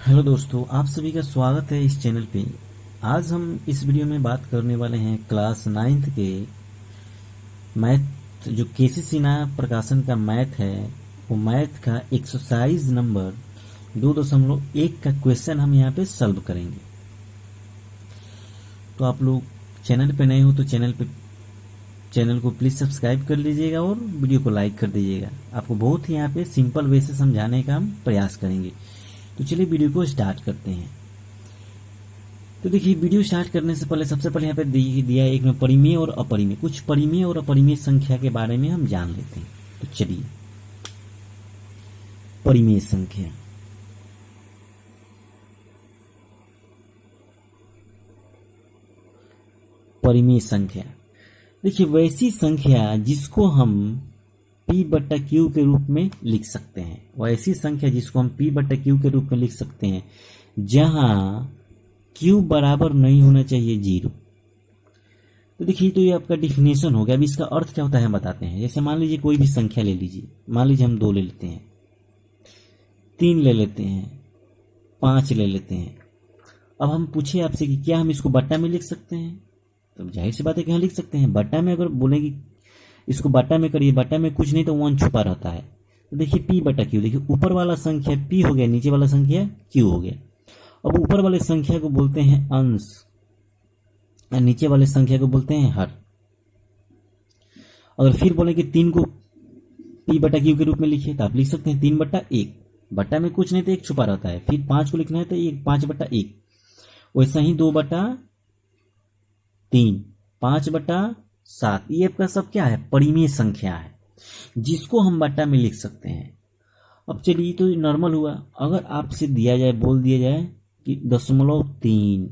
Hello दोस्तों, आप सभी का स्वागत है इस चैनल पे। आज हम इस वीडियो में बात करने वाले हैं क्लास 9th के मैथ, जो केसी सिन्हा प्रकाशन का मैथ है, वो मैथ का एक्सरसाइज नंबर 2.1 का क्वेश्चन हम यहाँ पे सॉल्व करेंगे। तो आप लोग चैनल पे नए हो तो चैनल को प्लीज़ सब्सक्राइब कर लीजिएगा और वीडियो को लाइक कर दीजिएगा। आपको बहुत ही यहाँ पे सिंपल वे से समझाने का हम प्रयास करेंगे। तो चलिए वीडियो को स्टार्ट करते हैं। तो देखिए, वीडियो स्टार्ट करने से पहले सबसे पहले यहाँ पे दिया है एक में परिमेय और अपरिमेय, कुछ परिमेय और अपरिमेय संख्या के बारे में हम जान लेते हैं। तो चलिए, परिमेय संख्या। परिमेय संख्या देखिए, वैसी संख्या जिसको हम P/Q के रूप में लिख सकते हैं। वैसी संख्या जिसको हम P/Q के रूप में लिख सकते हैं जहां Q बराबर नहीं होना चाहिए 0। तो देखिए, तो ये आपका डिफिनेशन हो गया। अब इसका अर्थ क्या होता है हम बताते हैं। जैसे मान लीजिए कोई भी संख्या ले लीजिए, मान लीजिए हम 2 ले लेते हैं, 3 ले लेते हैं, 5 ले लेते हैं। अब हम पूछे आपसे कि क्या हम इसको बट्टा में लिख सकते हैं, तो जाहिर सी बात है कि हाँ लिख सकते हैं। बट्टा में अगर बोलेंगे इसको बट्टा में करिए, बट्टा में कुछ नहीं तो 1 छुपा रहता है। तो देखिए P/Q, देखिए ऊपर वाला संख्या P हो गया, नीचे वाला संख्या Q हो गया। अब ऊपर वाले संख्या को बोलते हैं अंश और नीचे वाले संख्या को बोलते हैं हर। अगर फिर बोले कि 3 को P/Q के रूप में लिखिए तो आप लिख सकते हैं 3/1। बट्टा में कुछ नहीं तो 1 छुपा रहता है। फिर 5 को लिखना है तो 5/1। वैसा ही 2/3, 5/7। ये आपका सब क्या है, परिमेय संख्या है जिसको हम बट्टा में लिख सकते हैं। अब चलिए, तो नॉर्मल हुआ। अगर आपसे दिया जाए, बोल दिया जाए कि 0.3,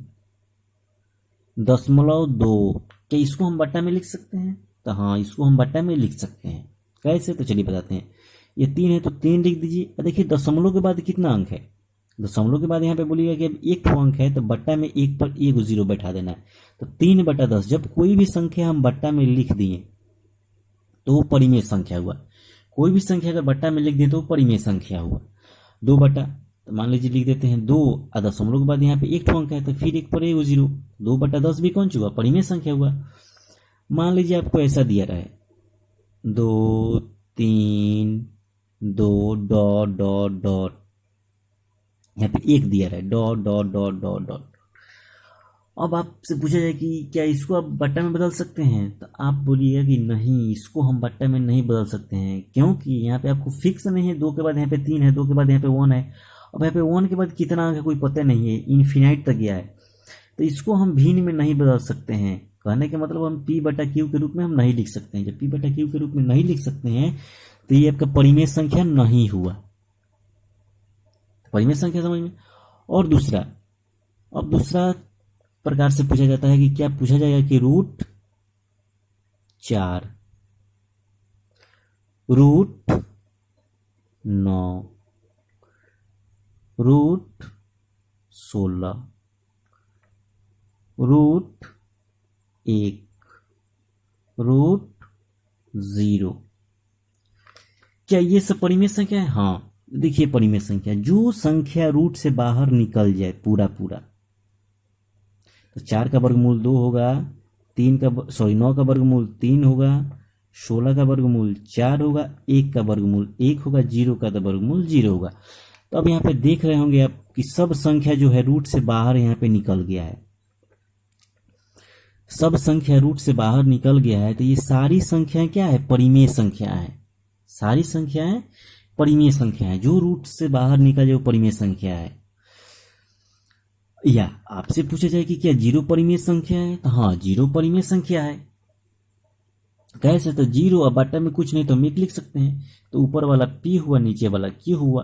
0.2, क्या इसको हम बट्टा में लिख सकते हैं? तो हाँ, इसको हम बट्टा में लिख सकते हैं। कैसे, तो चलिए बताते हैं। ये 3 है तो 3 लिख दीजिए। देखिए दशमलव के बाद कितना अंक है, दशमलव के बाद यहाँ पे बोलिएगा कि अब 1 अंक है तो बट्टा में 1 पर 1 0 बैठा देना है। तो 3/10। जब कोई भी संख्या हम बट्टा में लिख दिए तो वो परिमेय संख्या हुआ। कोई भी संख्या अगर बट्टा में लिख दिए तो वो परिमेय संख्या हुआ। 2 बट्टा, तो मान लीजिए लिख देते हैं 2 और दशमलव के बाद यहाँ पे 1 अंक है तो फिर 1 पर 1 0। 2/10 भी कौन चुका, परिमेय संख्या हुआ। मान लीजिए आपको ऐसा दिया रहा है 2 3 2 डॉट डॉट डॉट, यहाँ पे 1 दिया रहा है dot dot dot dot dot. अब आपसे पूछा जाए कि क्या इसको आप बट्टा में बदल सकते हैं, तो आप बोलिएगा कि नहीं, इसको हम बट्टा में नहीं बदल सकते हैं, क्योंकि यहाँ पे आपको फिक्स नहीं है। 2 के बाद यहाँ पे 3 है, 2 के बाद यहाँ पे 1 है। अब यहाँ पे 1 के बाद कितना अंक है कोई पता नहीं है, इन्फिनाइट तक गया है। तो इसको हम भिन्न में नहीं बदल सकते हैं। कहने के मतलब हम P/Q के रूप में हम नहीं लिख सकते हैं। जब P/Q के रूप में नहीं लिख सकते हैं तो ये आपका परिमेय संख्या नहीं हुआ। परिमेय संख्या समझ में। और दूसरा, अब दूसरा प्रकार से पूछा जाता है कि क्या पूछा जाएगा कि √4, √9, √16, √1, √0, क्या ये सब परिमेय संख्या है? हाँ, देखिए परिमेय संख्या, जो संख्या रूट से बाहर निकल जाए पूरा पूरा, तो 4 का वर्गमूल 2 होगा, 9 का वर्गमूल 3 होगा, 16 का वर्गमूल 4 होगा, 1 का वर्गमूल 1 होगा, 0 का वर्गमूल 0 होगा। तो अब यहाँ पे देख रहे होंगे आप कि सब संख्या जो है रूट से बाहर यहाँ पे निकल गया है। सब संख्या रूट से बाहर निकल गया है, तो ये सारी संख्याएं क्या है, परिमेय संख्या है। सारी संख्याएं परिमेय संख्या है। जो रूट से बाहर निकल जाए वो परिमेय संख्या है। या आपसे पूछा जाए कि क्या 0 परिमेय संख्या है, तो हाँ 0 परिमेय संख्या है। कैसे, तो 0 और बट्टा में कुछ नहीं तो हम 1 लिख सकते हैं। तो ऊपर वाला P हुआ, नीचे वाला Q हुआ,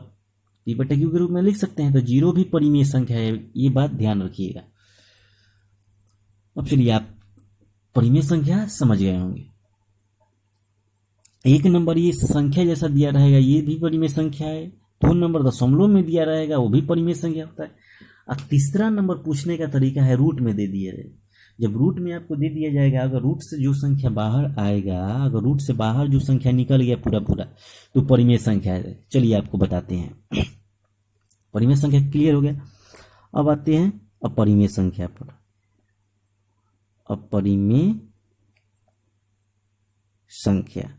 P/Q के रूप में लिख सकते हैं। तो 0 भी परिमेय संख्या है, ये बात ध्यान रखिएगा। अब चलिए, आप परिमेय संख्या समझ गए होंगे। 1 नंबर ये संख्या जैसा दिया रहेगा, ये भी परिमेय संख्या है। 2 नंबर दशमलव में दिया रहेगा, वो भी परिमेय संख्या होता है। और तीसरा नंबर पूछने का तरीका है रूट में दे दिया जाए। जब रूट में आपको दे दिया जाएगा, अगर रूट से जो संख्या बाहर आएगा, अगर रूट से बाहर जो संख्या निकल गया पूरा पूरा, तो परिमेय संख्या है। चलिए आपको बताते हैं। परिमेय संख्या क्लियर हो गया। अब आते हैं अपरिमेय संख्या पर। अपरिमेय संख्या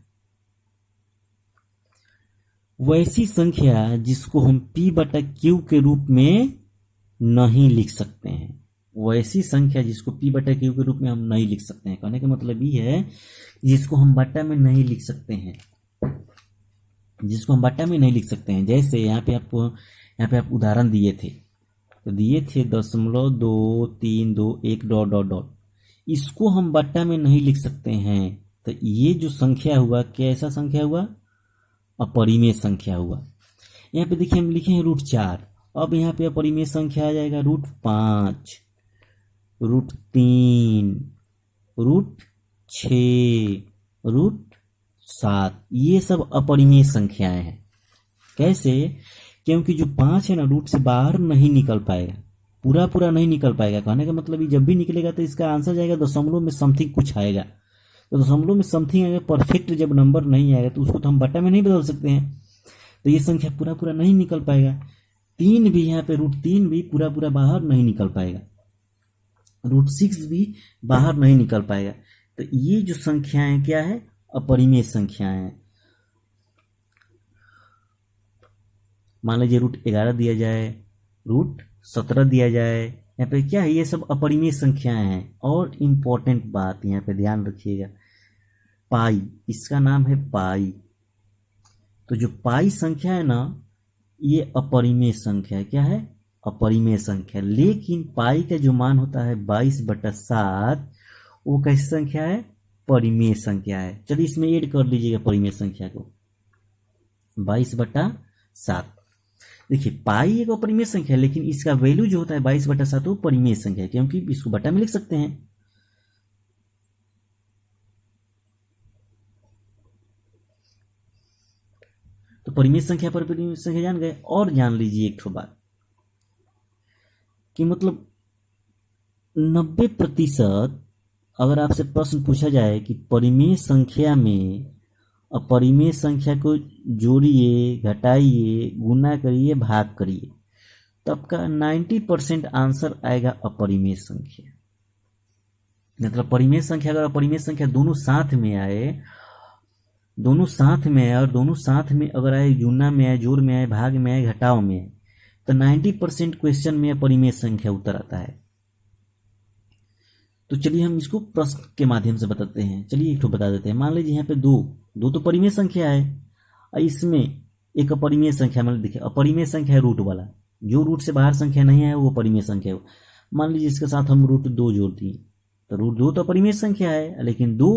वैसी संख्या जिसको हम p बटा क्यू के रूप में नहीं लिख सकते हैं। वैसी संख्या जिसको p बटा क्यू के रूप में हम नहीं लिख सकते हैं, कहने का मतलब ये है जिसको हम बटा में नहीं लिख सकते हैं, जिसको हम बटा में नहीं लिख सकते हैं। जैसे यहाँ पे आप उदाहरण दिए थे, तो दिए थे 0.2321 डॉट डॉट डॉट, इसको हम बट्टा में नहीं लिख सकते हैं। तो ये जो संख्या हुआ कैसा संख्या हुआ? अपरिमेय संख्या हुआ। यहाँ पे देखिए हम लिखे हैं √4, अब यहाँ पे अपरिमेय संख्या आ जाएगा √5, √3, √6, √7, ये सब अपरिमेय संख्याएं हैं। कैसे? क्योंकि जो 5 है ना रूट से बाहर नहीं निकल पाएगा, पूरा नहीं निकल पाएगा। कहने का मतलब ये जब भी निकलेगा तो इसका आंसर जाएगा दशमलव में समथिंग कुछ आएगा। तो दशमलव में समथिंग आएगा, परफेक्ट जब नंबर नहीं आएगा तो उसको तो हम बट्टा में नहीं बदल सकते हैं, तो ये संख्या पूरा नहीं निकल पाएगा। 3 भी यहाँ पे √3 भी पूरा बाहर नहीं निकल पाएगा, √6 भी बाहर नहीं निकल पाएगा। तो ये जो संख्याएं क्या है? अपरिमेय संख्याएं हैं। मान लीजिए √11 दिया जाए, √17 दिया जाए, यहाँ पे क्या है? ये सब अपरिमेय संख्याएं हैं। और इम्पोर्टेंट बात यहाँ पे ध्यान रखिएगा, पाई, इसका नाम है पाई। तो जो पाई संख्या है ना, ये अपरिमेय संख्या है। क्या है? अपरिमेय संख्या। लेकिन पाई का जो मान होता है 22/7, वो कैसी संख्या है? परिमेय संख्या है। चलिए इसमें ऐड कर लीजिएगा परिमेय संख्या को, 22/7। देखिए पाई एक अपरिमेय संख्या है, लेकिन इसका वैल्यू जो होता है 22/7 वो परिमेय संख्या है, क्योंकि इसको बटा में लिख सकते हैं। तो परिमेय संख्या पर परिमेय संख्या जान गए। और जान लीजिए एक ठो बात कि मतलब 90% अगर आपसे प्रश्न पूछा जाए कि परिमेय संख्या में अपरिमेय संख्या को जोड़िए, घटाइए, गुना करिए, भाग करिए, तब का 90% आंसर आएगा अपरिमेय संख्या। मतलब परिमेय संख्या अगर अपरिमेय संख्या दोनों साथ में आए, और दोनों साथ में अगर आए, गुना में आए, जोड़ में आए, भाग में आए, घटाव में आए, तो 90% क्वेश्चन में अपरिमेय संख्या उत्तर आता है। तो चलिए हम इसको प्रश्न के माध्यम से बताते हैं। चलिए एक तो बता देते हैं। मान लीजिए यहाँ पे दो तो परिमेय संख्या है, और इसमें एक अपरिमेय संख्या, मतलब देखिए अपरिमेय संख्या है रूट वाला, जो रूट से बाहर संख्या नहीं है वो परिमेय संख्या है। मान लीजिए इसके साथ हम √2 जोड़ दिए, तो √2 तो परिमेय संख्या है, लेकिन 2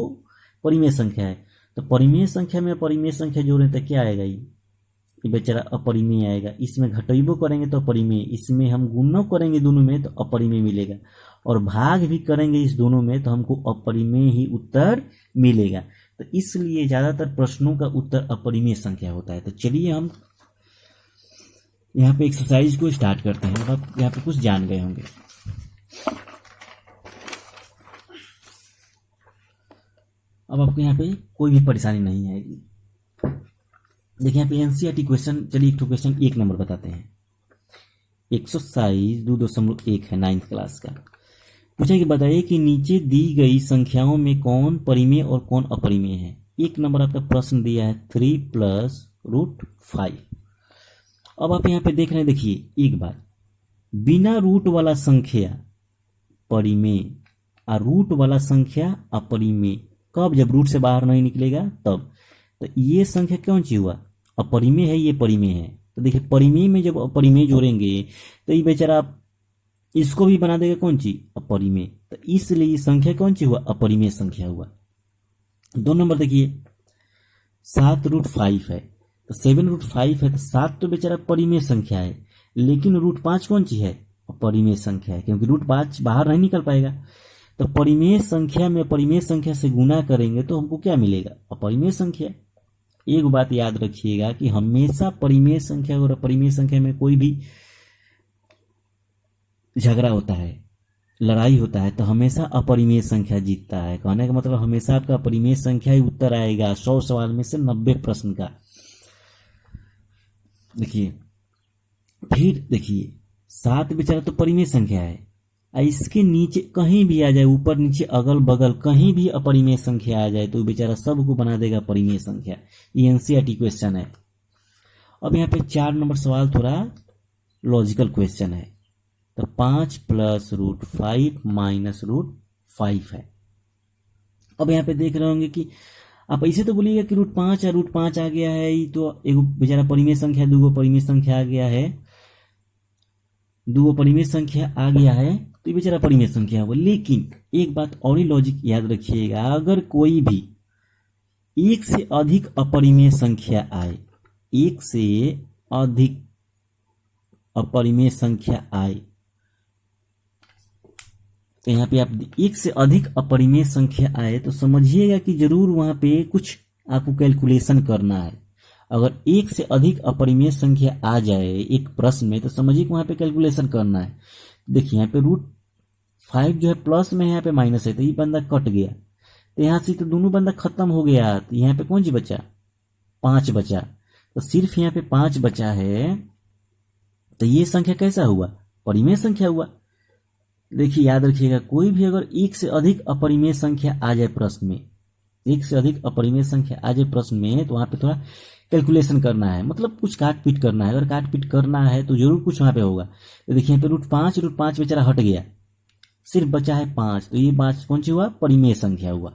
परिमेय संख्या है। तो परिमेय संख्या में अपरिमेय संख्या जोड़ें तो क्या आएगा? ये बेचारा अपरिमेय आएगा। इसमें घटाइबो करेंगे तो अपरिमेय, इसमें हम गुणा करेंगे दोनों में तो अपरिमेय मिलेगा, और भाग भी करेंगे इस दोनों में तो हमको अपरिमेय ही उत्तर मिलेगा। तो इसलिए ज्यादातर प्रश्नों का उत्तर अपरिमेय संख्या होता है। तो चलिए हम यहाँ पे एक्सरसाइज को स्टार्ट करते हैं। अब आप यहाँ पे कुछ जान गए होंगे। अब आपको यहाँ पे कोई भी परेशानी नहीं आएगी। देखिए यहाँ पे एनसीईआरटी क्वेश्चन, चलिए एक क्वेश्चन 1 नंबर बताते हैं। एक्सरसाइज 2.1 है 9th क्लास का। पूछा कि बताइए कि नीचे दी गई संख्याओं में कौन परिमेय और कौन अपरिमेय है। 1 नंबर आपका प्रश्न दिया है 3 + √5। अब आप यहाँ पे देख रहे हैं, देखिए एक बात, बिना रूट वाला संख्या परिमेय और रूट वाला संख्या अपरिमेय। कब? जब रूट से बाहर नहीं निकलेगा तब। तो ये संख्या कौन सी हुआ? अपरिमेय है, ये परिमेय है। तो देखिए परिमेय में जब अपरिमेय जोड़ेंगे तो ये बेचारा इसको भी बना देगा कौन सी? अपरिमेय। तो इसलिए ये संख्या कौन सी हुआ? अपरिमेय संख्या हुआ। 2 नंबर देखिए 7 √5 है, तो 7 √5 है, तो 7 तो बेचारा परिमेय संख्या है, लेकिन √5 कौन सी है? अपरिमेय संख्या है, क्योंकि √5 बाहर नहीं निकल पाएगा। तो परिमेय संख्या में परिमेय संख्या से गुना करेंगे तो हमको क्या मिलेगा? अपरिमेय संख्या। एक बात याद रखिएगा कि हमेशा परिमेय संख्या और अपरिमेय संख्या में कोई भी झगड़ा होता है, लड़ाई होता है, तो हमेशा अपरिमेय संख्या जीतता है। कहने का मतलब हमेशा आपका अपरिमेय संख्या ही उत्तर आएगा 100 सवाल में से 90 प्रश्न का। देखिए फिर देखिए 7 बेचारा तो परिमेय संख्या है, इसके नीचे कहीं भी आ जाए, ऊपर नीचे अगल बगल कहीं भी अपरिमेय संख्या आ जाए तो बेचारा सबको बना देगा परिमेय संख्या। ये एनसीईआरटी क्वेश्चन है। अब यहाँ पे 4 नंबर सवाल थोड़ा लॉजिकल क्वेश्चन है। तो 5 प्लस रूट 5 माइनस रूट 5 है। अब यहाँ पे देख रहे होंगे कि आप ऐसे तो बोलिएगा कि रूट 5 है, रूट 5 आ गया है, ये तो एक बेचारा परिमेय संख्या, दूगो परिमेय संख्या आ गया है, दूगो परिमेय संख्या आ गया है तो ये बेचारा परिमेय संख्या होगा। लेकिन एक बात और ही लॉजिक याद रखिएगा, अगर कोई भी एक से अधिक अपरिमेय संख्या आए, एक से अधिक अपरिमेय संख्या आए, तो यहाँ पे आप एक से अधिक अपरिमेय संख्या आए तो समझिएगा कि जरूर वहां पे कुछ आपको कैलकुलेशन करना है। अगर एक से अधिक अपरिमेय संख्या आ जाए एक प्रश्न में तो समझिए कि वहां पे कैलकुलेशन करना है। देखिए यहाँ पे रूट 5 जो है प्लस में, यहाँ पे माइनस है, तो ये बंदा कट गया, तो यहाँ से तो दोनों बंदा खत्म हो गया, तो यहाँ पे कौन सी बचा, 5 बचा, तो सिर्फ यहाँ पे 5 बचा है, तो ये संख्या कैसा हुआ, परिमेय संख्या हुआ। देखिए याद रखिएगा, कोई भी अगर एक से अधिक अपरिमेय संख्या आ जाए प्रश्न में, एक से अधिक अपरिमेय संख्या आ जाए प्रश्न में, तो वहां पे थोड़ा कैलकुलेशन करना है, मतलब कुछ काट पीट करना है। अगर काट पीट करना है तो जरूर कुछ वहां पे होगा। तो देखिए यहाँ पे रूट 5 बेचारा हट गया, सिर्फ बचा है 5, तो ये 5 कौन सी हुआ, परिमेय संख्या हुआ।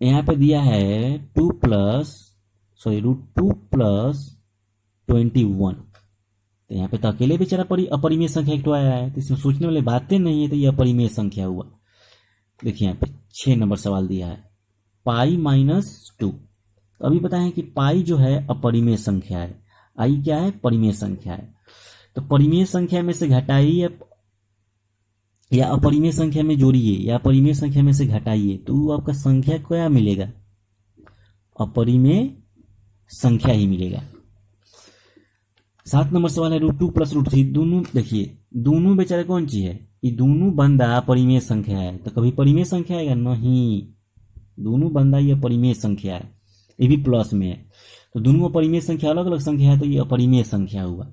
यहाँ पे दिया है रूट 2 प्लस 21, तो यहाँ पे तो अकेले बेचारा अपरिमेय संख्या एक आया है, तो इसमें सोचने वाली बातें नहीं है, तो ये अपरिमेय संख्या हुआ। देखिए यहाँ पे 6 नंबर सवाल दिया है पाई माइनस 2। तो अभी बताएं कि पाई जो है अपरिमेय संख्या है, आई क्या है, परिमेय संख्या है। तो परिमेय संख्या में से घटाइए या अपरिमेय संख्या में जोड़िए या परिमेय संख्या में से घटाइए, तो आपका संख्या क्या मिलेगा, अपरिमेय संख्या ही मिलेगा। 7 नंबर सवाल है रूट 2 प्लस रूट 3, दोनों देखिए दोनों बेचारे कौन सी है, ये दोनों बंदा परिमेय संख्या है, तो कभी परिमेय संख्या आएगा नहीं, दोनों बंदा ये परिमेय संख्या है, ये भी प्लस में है, तो दोनों परिमेय संख्या अलग अलग संख्या है, तो ये अपरिमेय संख्या हुआ।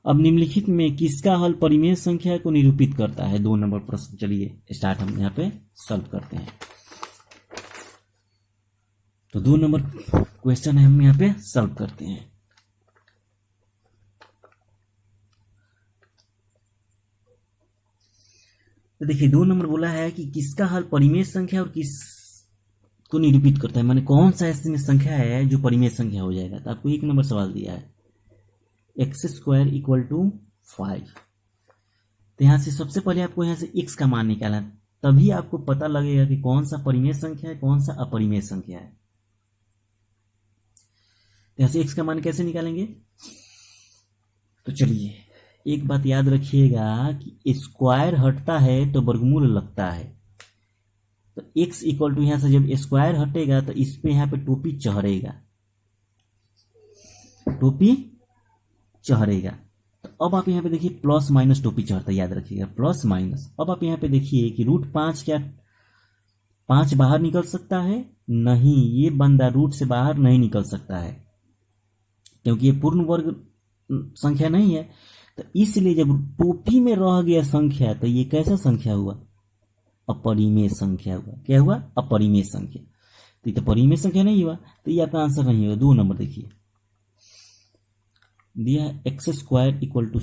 अब निम्नलिखित में किसका हल परिमेय संख्या को निरूपित करता है, 2 नंबर प्रश्न। चलिए स्टार्ट, हम यहाँ पे सॉल्व करते हैं। तो 2 नंबर क्वेश्चन है, हम यहाँ पे सॉल्व करते हैं। तो देखिए 2 नंबर बोला है कि किसका हल परिमेय संख्या और किस को निरूपित करता है, माने कौन सा ऐसी संख्या है जो परिमेय संख्या हो जाएगा। तो आपको 1 नंबर सवाल दिया है x² = 5। तो यहां से सबसे पहले आपको यहां से x का मान निकालना, तभी आपको पता लगेगा कि कौन सा परिमेय संख्या है, कौन सा अपरिमेय संख्या है। यहां से x का मान कैसे निकालेंगे, तो चलिए एक बात याद रखिएगा कि स्क्वायर हटता है तो वर्गमूल लगता है। तो x = यहां से जब स्क्वायर हटेगा तो इस पे यहां पे टोपी चढ़ेगा, टोपी चढ़ेगा। तो अब आप यहाँ पे देखिए प्लस माइनस टोपी चढ़ता है, याद रखिएगा प्लस माइनस। अब आप यहाँ पे देखिए कि रूट 5 क्या 5 बाहर निकल सकता है, नहीं, ये बंदा रूट से बाहर नहीं निकल सकता है, क्योंकि ये पूर्ण वर्ग संख्या नहीं है। तो इसलिए जब टोपी में रह गया संख्या तो ये कैसा संख्या हुआ, अपरिमेय संख्या हुआ। क्या हुआ, अपरिमेय संख्या। तो ये तो परिमेय संख्या नहीं हुआ, तो ये आपका आंसर नहीं होगा। 2 नंबर देखिए दिया है x² =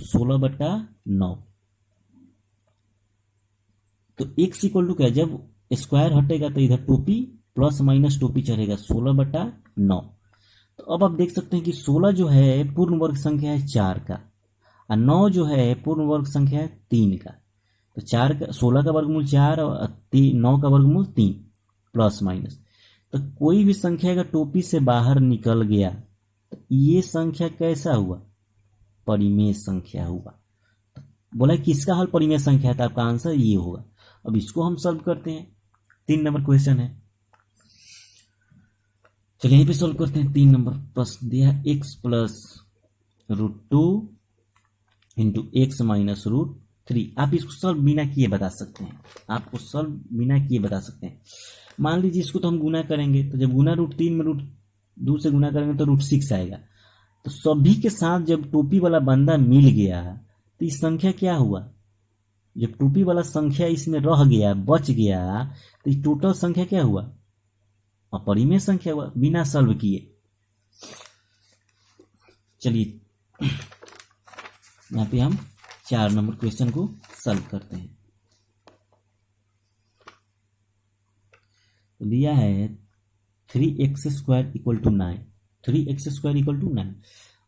16/9। तो x = क्या, जब स्क्वायर हटेगा तो इधर टोपी प्लस माइनस टोपी चढ़ेगा 16/9। तो अब आप देख सकते हैं कि 16 जो है पूर्ण वर्ग संख्या है 4 का, और 9 जो है पूर्ण वर्ग संख्या है 3 का। तो 16 का वर्गमूल 4 और 9 का वर्गमूल 3 प्लस माइनस। तो कोई भी संख्या अगर टोपी से बाहर निकल गया तो ये संख्या कैसा हुआ, परिमेय संख्या हुआ। तो बोला किसका हल परिमेय संख्या है, तो आपका आंसर ये होगा। अब इसको हम सॉल्व करते हैं, 3 नंबर क्वेश्चन है। चलिए यहीं पे सॉल्व करते हैं। 3 नंबर प्रश्न दिया है x + √2 × x - √3। आप इसको सॉल्व बिना किए बता सकते हैं, आपको सॉल्व बिना किए बता सकते हैं। मान लीजिए इसको तो हम गुना करेंगे, तो जब गुना √3 में 2 से गुना करेंगे तो √6 आएगा। तो सभी के साथ जब टोपी वाला बंदा मिल गया तो इस संख्या क्या हुआ, जब टोपी वाला संख्या इसमें रह गया, बच गया, तो इस टोटल संख्या क्या हुआ, अपरिमेय संख्या हुआ, बिना सॉल्व किए। चलिए यहाँ पे हम 4 नंबर क्वेश्चन को सॉल्व करते हैं। तो दिया है 3x² = 9, 3x² = 9।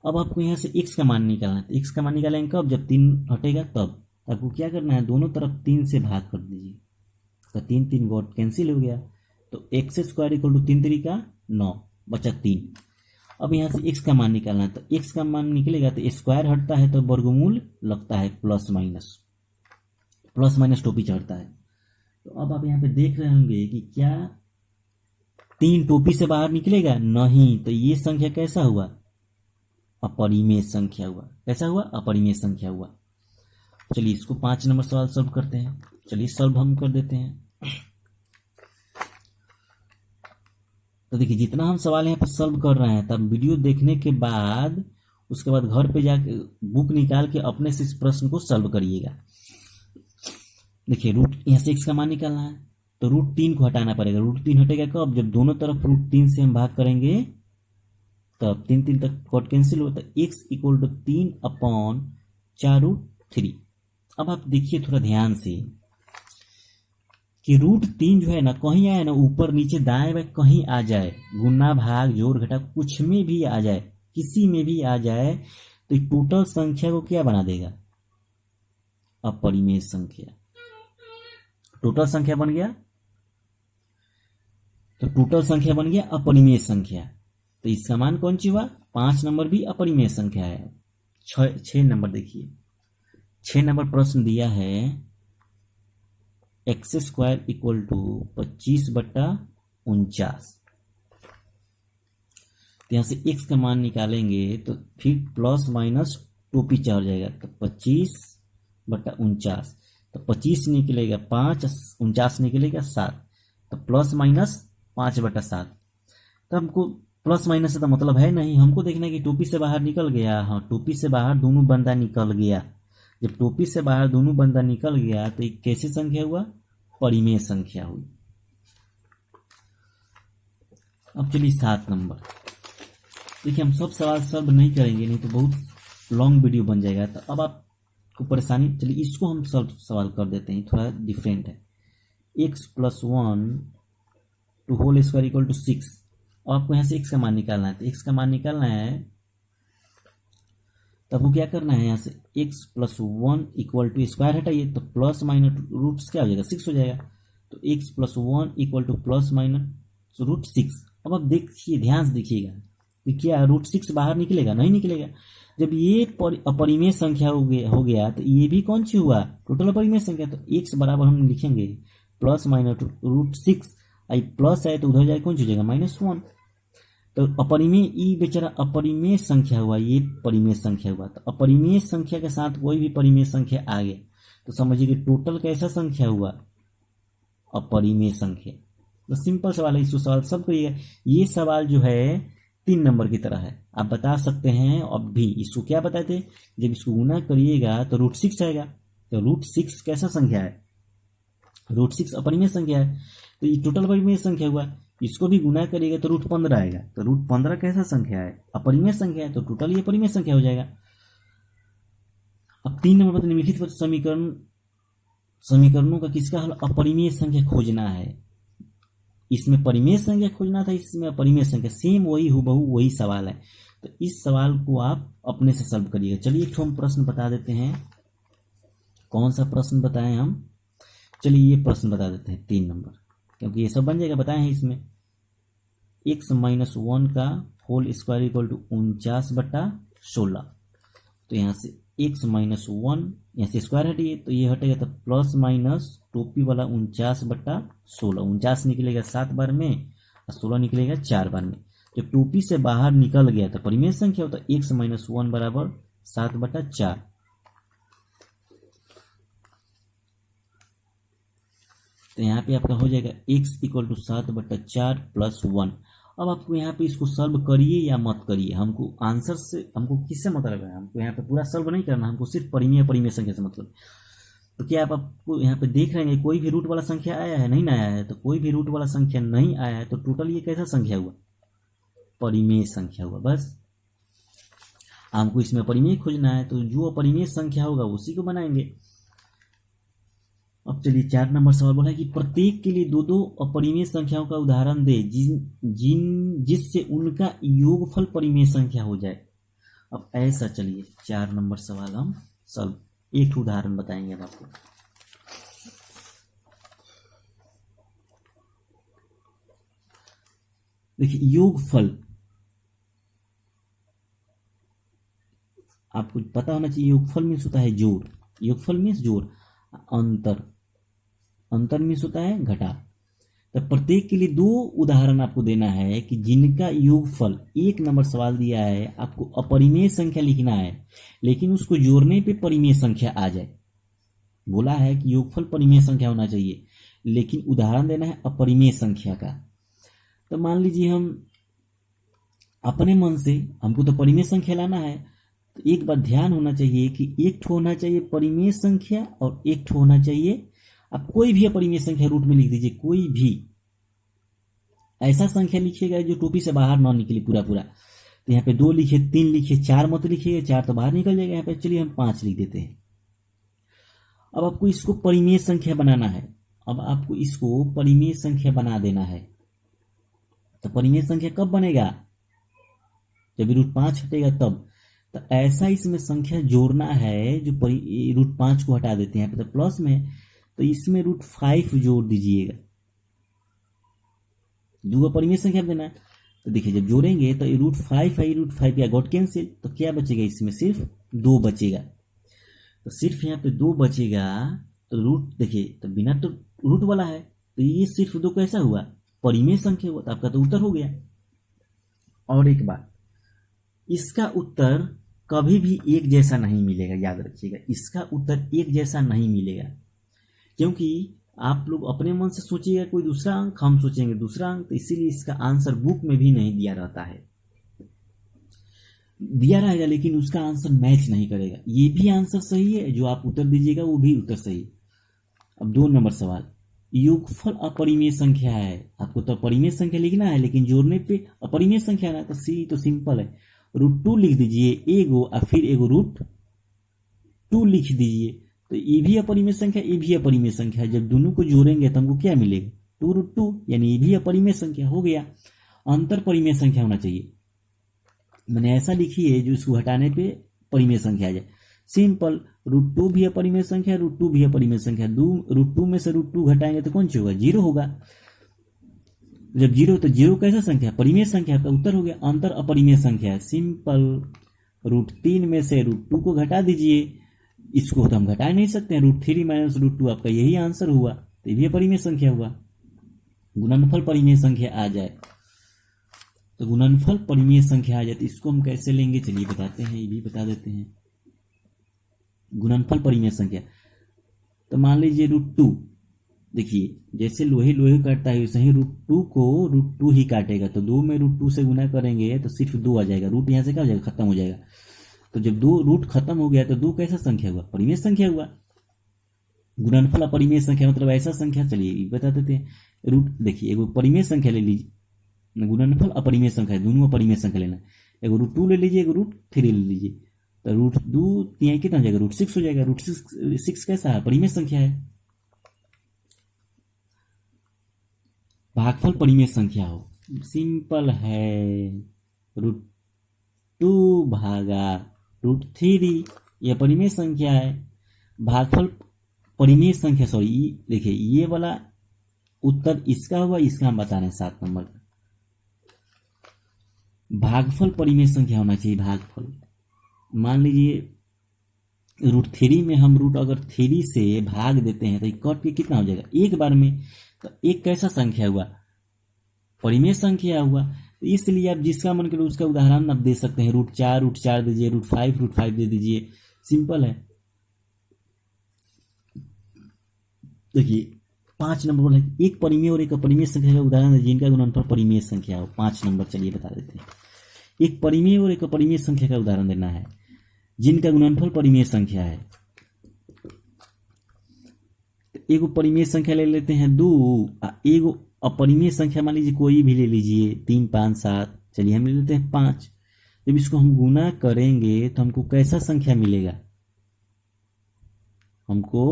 अब आपको यहाँ से x का मान निकालना है। तो x का मान निकालेंगे कब, जब 3 हटेगा तब। आपको क्या करना है, दोनों तरफ 3 से भाग कर दीजिए। तो 3 3 गॉट कैंसिल हो गया। तो x² = 3 3 का 9 बचा 3। अब यहाँ से x का मान निकालना है। तो x का मान निकलेगा तो स्क्वायर हटता है तो वर्गमूल लगता है, प्लस माइनस टोपी चढ़ता है। तो अब आप यहाँ पे देख रहे होंगे कि क्या 3 टोपी से बाहर निकलेगा, नहीं। तो ये संख्या कैसा हुआ, अपरिमेय संख्या हुआ। कैसा हुआ, अपरिमेय संख्या हुआ। चलिए इसको 5 नंबर सवाल सॉल्व करते हैं। चलिए सॉल्व हम कर देते हैं। तो देखिए जितना हम सवाल यहाँ पे सॉल्व कर रहे हैं, तब वीडियो देखने के बाद उसके बाद घर पे जाके बुक निकाल के अपने से इस प्रश्न को सॉल्व करिएगा। देखिए रूट यहाँ से x का मान निकालना है, तो √3 को हटाना पड़ेगा। √3 हटेगा कब, जब दोनों तरफ √3 से हम भाग करेंगे तब। 3 3 तक कॉट कैंसिल होता है। x = 3/4√3। अब आप देखिए थोड़ा ध्यान से कि √3 जो है ना, कहीं आए ना, ऊपर नीचे दाएं बाएं कहीं आ जाए, गुना भाग जोड़ घटा कुछ में भी आ जाए, किसी में भी आ जाए, तो टोटल संख्या को क्या बना देगा, अपरिमेय संख्या। टोटल संख्या बन गया, तो टोटल संख्या बन गया अपरिमेय संख्या। तो इसका मान कौन सी हुआ, 5 नंबर भी अपरिमेय संख्या है। 6 नंबर देखिए, 6 नंबर प्रश्न दिया है x² = 25/49। तो यहाँ से x का मान निकालेंगे तो फिर प्लस माइनस टोपी चढ़ जाएगा। तो 25/49, तो 25 निकलेगा 5, 49 निकलेगा 7, तो प्लस माइनस 5/7। तो हमको प्लस माइनस से तो मतलब है नहीं, हमको देखना है कि टोपी से बाहर निकल गया। हाँ, टोपी से बाहर दोनों बंदा निकल गया। जब टोपी से बाहर दोनों बंदा निकल गया तो एक कैसी संख्या हुआ, परिमेय संख्या हुई। अब चलिए 7 नंबर। देखिए हम सब सवाल सॉल्व नहीं करेंगे, नहीं तो बहुत लॉन्ग वीडियो बन जाएगा। तो अब आपको परेशानी, चलिए इसको हम सवाल कर देते हैं, थोड़ा डिफरेंट है। x + 1 2 = 6। और आपको यहाँ से x का मान निकालना है। तो x का मान निकालना है, तब वो क्या करना है, यहाँ से x + 1 = स्क्वायर हटाइए, तो प्लस माइनस रूट्स क्या हो जाएगा, 6 हो जाएगा। तो x + 1 = प्लस माइनस √6। अब आप देखिए, ध्यान से देखिएगा कि क्या √6 बाहर निकलेगा, नहीं निकलेगा। जब ये अपरिमेय संख्या हो गया तो ये भी कौन सी हुआ, टोटल अपरिमेय संख्या। तो x बराबर हम लिखेंगे प्लस माइनस √6। आई प्लस है तो उधर जाए कौन सी हो जाएगा, -1। तो अपरिमेय, ई बेचारा अपरिमेय संख्या हुआ, ये परिमेय संख्या हुआ। तो अपरिमेय संख्या के साथ कोई भी परिमेय संख्या आ गया तो समझिए कि टोटल कैसा संख्या हुआ, अपरिमेय संख्या। तो सिंपल सवाल है, इसको सवाल सब करिएगा। ये सवाल जो है 3 नंबर की तरह है, आप बता सकते हैं। अब भी इसको क्या बताए थे, जब इसको गुना करिएगा तो √6 आएगा। तो √6 कैसा संख्या है, √6 अपरिमेय संख्या है। तो ये टोटल अपरिमेय संख्या हुआ। इसको भी गुना करिएगा तो √15 आएगा। तो √15 कैसा संख्या है, अपरिमेय संख्या है। तो टोटल ये अपरिमेय संख्या हो जाएगा। अब 3 नंबर पर निम्नलिखित समीकरणों का किसका हल, अपरिमेय संख्या खोजना है। इसमें परिमेय संख्या खोजना था, इसमें अपरिमेय संख्या। सेम वही हूबहू वही सवाल है। तो इस सवाल को आप अपने से सॉल्व करिएगा। चलिए एक हम प्रश्न बता देते हैं। कौन सा प्रश्न बताएं हम, चलिए ये प्रश्न बता देते हैं 3 नंबर, क्योंकि ये सब बन जाएगा, बताए हैं इसमें। x - 1 का होल स्क्वायर = 49/16। तो यहाँ से x - 1, यहाँ से स्क्वायर हटिए तो ये हटेगा, तो प्लस माइनस टोपी वाला 49/16। 49 निकलेगा 7 बार में और 16 निकलेगा 4 बार में। जब टोपी से बाहर निकल गया तो परिमेय संख्या होता है x - 1 = 7/4। तो यहाँ पे आपका हो जाएगा x = 7/4 + 1। अब आपको यहाँ पे इसको सॉल्व करिए या मत करिए, हमको आंसर से हमको किससे मतलब है, हमको यहाँ पे पूरा सॉल्व नहीं करना, हमको सिर्फ परिमेय परिमेय संख्या से मतलब। तो क्या आप आपको यहाँ पे देख रहे हैं कोई भी रूट वाला संख्या आया है, नहीं ना आया है, तो कोई भी रूट वाला संख्या नहीं आया है तो टोटल ये कैसा संख्या हुआ, परिमेय संख्या हुआ। बस हमको इसमें परिमेय खोजना है, तो जो अपरिमेय संख्या होगा उसी को बनाएंगे। अब चलिए 4 नंबर सवाल बोला है कि प्रत्येक के लिए दो दो अपरिमेय संख्याओं का उदाहरण दे जिससे उनका योगफल परिमेय संख्या हो जाए। अब ऐसा चलिए 4 नंबर सवाल हम सॉल्व, एक उदाहरण बताएंगे अब आपको। देखिए योगफल आपको पता होना चाहिए, योगफल मीन्स होता है जोड़, योगफल मीन्स जोड़, अंतर मीन्स होता है घटा। तो प्रत्येक के लिए दो उदाहरण आपको देना है कि जिनका योगफल, 1 नंबर सवाल दिया है आपको अपरिमेय संख्या लिखना है लेकिन उसको जोड़ने पे परिमेय संख्या आ जाए। बोला है कि योगफल परिमेय संख्या होना चाहिए लेकिन उदाहरण देना है अपरिमेय संख्या का। तो मान लीजिए हम अपने मन से, हमको तो परिमेय संख्या लाना है, तो एक बात ध्यान होना चाहिए कि एक ठो होना चाहिए परिमेय संख्या और एक ठो होना चाहिए, आप कोई भी अपरिमेय संख्या रूट में लिख दीजिए, कोई भी ऐसा संख्या लिखिएगा जो टोपी से बाहर ना निकले पूरा पूरा। तो यहाँ पे 2 लिखे, 3 लिखे, 4 मत लिखिएगा, 4 तो बाहर निकल जाएगा। यहाँ पे चलिए हम 5 लिख देते हैं। अब आपको इसको परिमेय संख्या बनाना है, अब आपको इसको परिमेय संख्या बना देना है। तो परिमेय संख्या कब बनेगा, जब रूट 5 हटेगा तब। तो ऐसा इसमें संख्या जोड़ना है जो रूट 5 को हटा देते हैं, तो प्लस में, तो इसमें रूट 5 जोड़ दीजिएगा, दो परिमेय संख्या देना है। तो देखिए जब जोड़ेंगे तो रूट 5 है, रूट 5 या गॉट कैंसिल, तो क्या बचेगा, इसमें सिर्फ 2 बचेगा। तो सिर्फ यहाँ पे 2 बचेगा, तो रूट देखिए, तो बिना तो रूट वाला है, तो ये सिर्फ 2 कैसा हुआ, परिमेय संख्या हुआ, तो आपका तो उत्तर हो गया। और एक बात, इसका उत्तर कभी भी एक जैसा नहीं मिलेगा, याद रखिएगा, इसका उत्तर एक जैसा नहीं मिलेगा, क्योंकि आप लोग अपने मन से सोचिएगा कोई दूसरा अंक, हम सोचेंगे दूसरा अंक, तो इसीलिए इसका आंसर बुक में भी नहीं दिया रहता है, दिया रहेगा लेकिन उसका आंसर मैच नहीं करेगा। ये भी आंसर सही है, जो आप उत्तर दीजिएगा वो भी उत्तर सही। अब 2 नंबर सवाल, योगफल अपरिमेय संख्या है, आपको तो अपरिमेय संख्या लिखना है लेकिन जोड़ने पे अपरिमेय संख्या ना, तो सी तो सिंपल है, रूट 2 लिख दीजिए एगो और फिर एगो रूट 2 लिख दीजिए। तो ये भी अपरिमेय संख्या, ये भी अपरिमेय संख्या है, जब दोनों को जोड़ेंगे तो हमको क्या मिलेगा, 2√2, यानी ये भी अपरिमेय संख्या हो गया। अंतर परिमेय संख्या होना चाहिए, मैंने ऐसा लिखी है जो इसको हटाने पे परिमेय संख्या आ जाए, सिंपल। रूट 2 भी अपरिमेय संख्या, रूट 2 भी अपरिमेय संख्या, रूट 2 में से रूट 2 घटाएंगे तो कौन सी होगा, 0 होगा। जब 0, तो 0 कैसा संख्या, परिमेय संख्या, का उत्तर हो गया। अंतर अपरिमेय संख्या है, सिंपल, रूट 3 में से रूट 2 को घटा दीजिए, इसको तो हम घटा नहीं सकते हैं, रूट 3 माइनस रूट 2, आपका यही आंसर हुआ, तो ये भी अपरिमेय संख्या हुआ। गुणनफल परिमेय संख्या आ जाए, तो गुणनफल परिमेय संख्या आ जाए, तो इसको हम कैसे लेंगे, चलिए बताते हैं, ये भी बता देते हैं। गुणनफल परिमेय संख्या, तो मान लीजिए रूट 2, देखिए जैसे लोहे लोहे काटता है वैसे ही रूट 2 को रूट 2 ही काटेगा, तो 2 में रूट 2 से गुना करेंगे तो सिर्फ 2 आ जाएगा, रूट यहाँ से क्या हो जाएगा, खत्म हो जाएगा। तो जब 2 रूट खत्म हो गया तो 2 कैसा संख्या हुआ, परिमेय संख्या हुआ। गुणनफल अपरिमेय संख्या मतलब ऐसा संख्या, चलिए बता देते हैं। रूट देखिए, एगो परिमेय संख्या ले लीजिए, गुणनफल अपरिमेय संख्या, दोनों अपरिमेय संख्या लेना, एगो रूट 2 ले लीजिए, एगो रूट 3 ले लीजिए, तो रूट 2 यहाँ कितना हो जाएगा, रूट 6 हो जाएगा। रूट 6 कैसा है, परिमेय संख्या है। भागफल परिमेय संख्या हो, सिंपल है, रूट 2 भागा रूट 3, यह परिमेय संख्या है। भागफल परिमेय संख्या, सॉरी देखिए ये वाला उत्तर इसका हुआ, इसका हम बता रहे हैं 7 नंबर का। भागफल परिमेय संख्या होना चाहिए, भागफल। मान लीजिए रूट 3 में हम रूट अगर 3 से भाग देते हैं तो कट के कितना हो जाएगा, एक बार में, तो एक कैसा संख्या हुआ, परिमेय संख्या हुआ। तो इसलिए आप जिसका मन करे उसका उदाहरण आप दे सकते हैं, रूट 4 दे दीजिए, रूट 5 दे दीजिए, सिंपल है। देखिए 5 नंबर बोला एक परिमेय और एक अपरिमेय संख्या का उदाहरण है जिनका गुणनफल परिमेय संख्या हो। 5 नंबर चलिए बता देते हैं। एक परिमेय और एक अपरिमेय संख्या का उदाहरण देना है जिनका गुणनफल परिमेय संख्या है। एक परिमेय संख्या ले लेते हैं 2, एक अपरिमेय संख्या मान लीजिए कोई भी ले लीजिए 3, 5, 7, चलिए हम ले लेते हैं 5। जब इसको हम गुना करेंगे तो हमको कैसा संख्या मिलेगा? हमको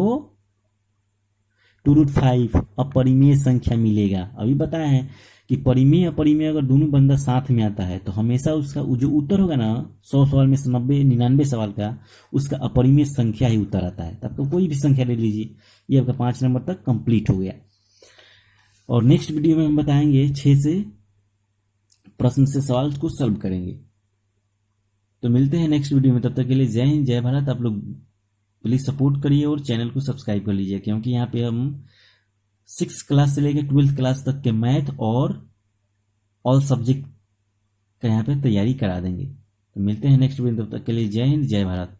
2√5 अपरिमेय संख्या मिलेगा। अभी बताया है कि परिमेय अपरिमेय अगर दोनों बंदा साथ में आता है तो हमेशा उसका जो उत्तर होगा ना 100 सवाल में से 90 99 सवाल का उसका अपरिमेय संख्या ही उत्तर आता है। तब तो कोई भी संख्या ले लीजिए। ये आपका 5 नंबर तक कंप्लीट हो गया। और नेक्स्ट वीडियो में हम बताएंगे 6 से प्रश्न से सवाल को सॉल्व करेंगे। तो मिलते हैं नेक्स्ट वीडियो में, तब तक के लिए जय हिंद जय भारत। आप लोग प्लीज़ सपोर्ट करिए और चैनल को सब्सक्राइब कर लीजिए, क्योंकि यहाँ पे हम 6th क्लास से लेकर 12th क्लास तक के मैथ और ऑल सब्जेक्ट का यहाँ पे तैयारी करा देंगे। तो मिलते हैं नेक्स्ट वीडियो, तब तक के लिए जय हिंद जय भारत।